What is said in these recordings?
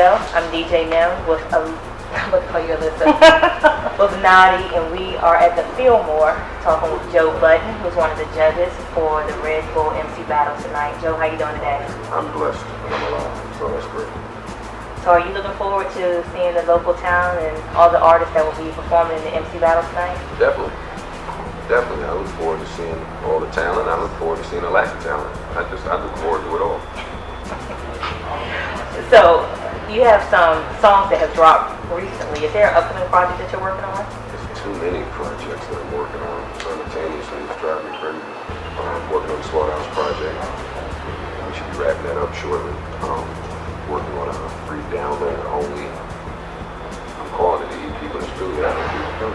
Radio. I'm DJ Mim with look for you, Alyssa, with Nadi, and we are at the Fillmore talking with Joe Budden, who's one of the judges for the Red Bull Emsee battle tonight. Joe, how you doing today? I'm blessed and I'm alive, so that's great. So are you looking forward to seeing the local town and all the artists that will be performing in the Emsee battle tonight? Definitely. I look forward to seeing all the talent. I look forward to seeing the lack of talent. I look forward to it all. So, you have some songs that have dropped recently. Is there an upcoming project that you're working on? There's too many projects that I'm working on simultaneously. It's driving me crazy. I'm working on the Slaughterhouse project. We should be wrapping that up shortly. Working on a free download only. I'm calling it the EP, but it's really not a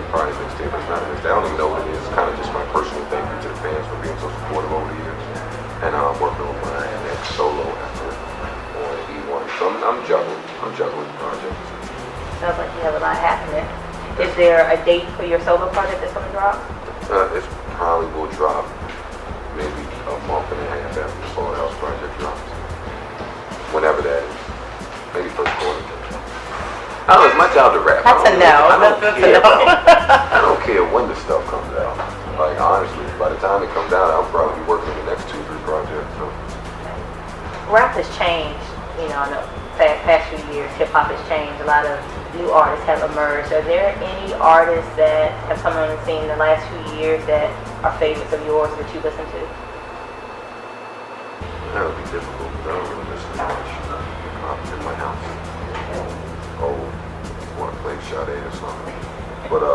project mixtape. It's not a mixtape. I don't even know what it is. It's kind of just my personal thank you to the fans for being so supportive over the years. And I'm working on my next solo effort on E1. So I'm juggling projects. Sounds like you have a lot happening. Is there a date for your solo project that's going to drop? It probably will drop maybe a month and a half after the Slaughterhouse project drops. Whenever that is. Maybe first quarter. I don't know, it's my job to rap. That's a no. I don't care when the stuff comes out. Like, honestly, by the time it comes out, I'll probably be working on the next 2-3 projects. So. Rap has changed, in the past few years. Hip-hop has changed. A lot of new artists have emerged. Are there any artists that have come on the scene in the last few years that are favorites of yours that you listen to? That would be difficult because I don't really listen to much hip-hop in my house. Want to play Sade or something. But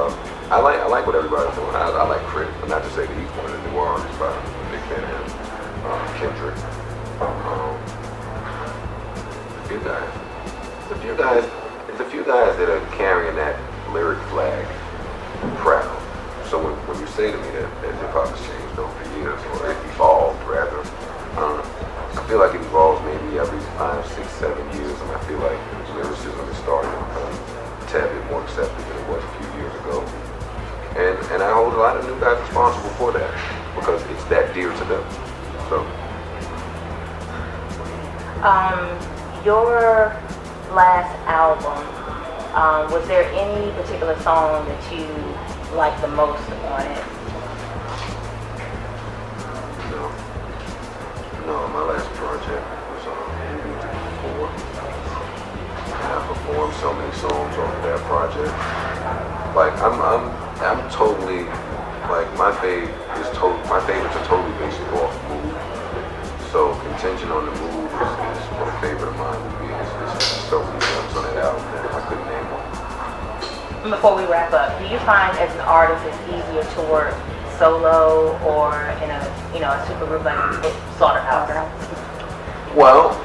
I like what everybody's doing. I like Crit, but not to say that he's one of the new artists, but I'm a big fan of him. Kendrick. There's a few guys that are carrying that lyric flag proud. So when you say to me that hip-hop has changed over the years, or it evolved rather, I feel like it evolves maybe every 5, 6, 7 years, and I feel like lyricism is starting to become a tad bit more accepted than it was a few years ago. And I hold a lot of new guys responsible for that because it's that dear to them. So. Your last album, was there any particular song that you liked the most on it? No, my last project was Moving to Before. And I performed so many songs on that project. Like I'm totally like my favorites are totally based off mood. So Contention on the Move is what a favorite of mine would be. It's so many songs on that album that I couldn't name one. Before we wrap up, do you find as an artist it's easier to work solo or in a super group like Slaughterhouse? Well,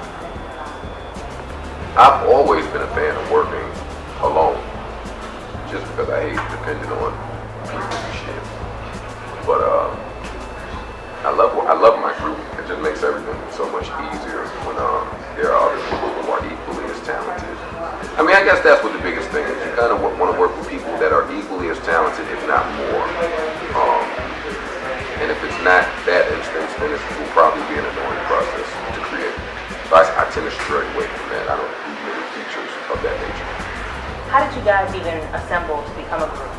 I've always been a fan of working alone, just because I hate depending on people and shit. But I love my group. It just makes everything so much easier when there are other people who are equally as talented. I mean, I guess that's what the biggest thing is. You kind of want to work with people that are equally as talented, if not more. And if it's not that instance, then it will probably be an annoying process to create. So I tend to stray away from that. I don't do many features of that nature. How did you guys even assemble to become a group?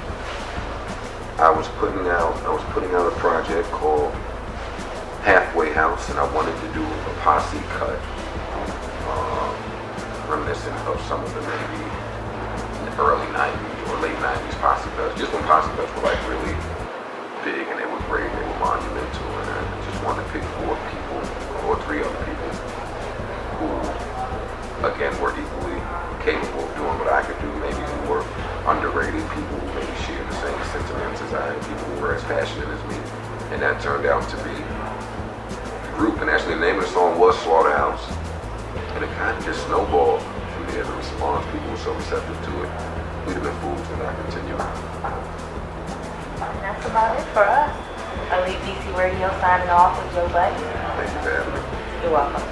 I was putting out a project called Halfway House, and I wanted to do a posse cut, reminiscent of some of the maybe early 90s or late 90s posse cuts, just when posse cuts were like really big and they were great, they were monumental, and I just wanted to pick 4 people or 3 other people who, again, were equally capable of doing what I could do, maybe who were underrated, people who maybe shared the same sentiments as I, people who were as passionate as me, and that turned out to be the group. And actually the name of the song was Slaughterhouse, and it kind of just snowballed from there. The response, people were so receptive to it, we'd have been fools to not continue. And that's about it for us. NadiBadGal Radio signing off with Joe Budden. Thank you for having me. You're welcome.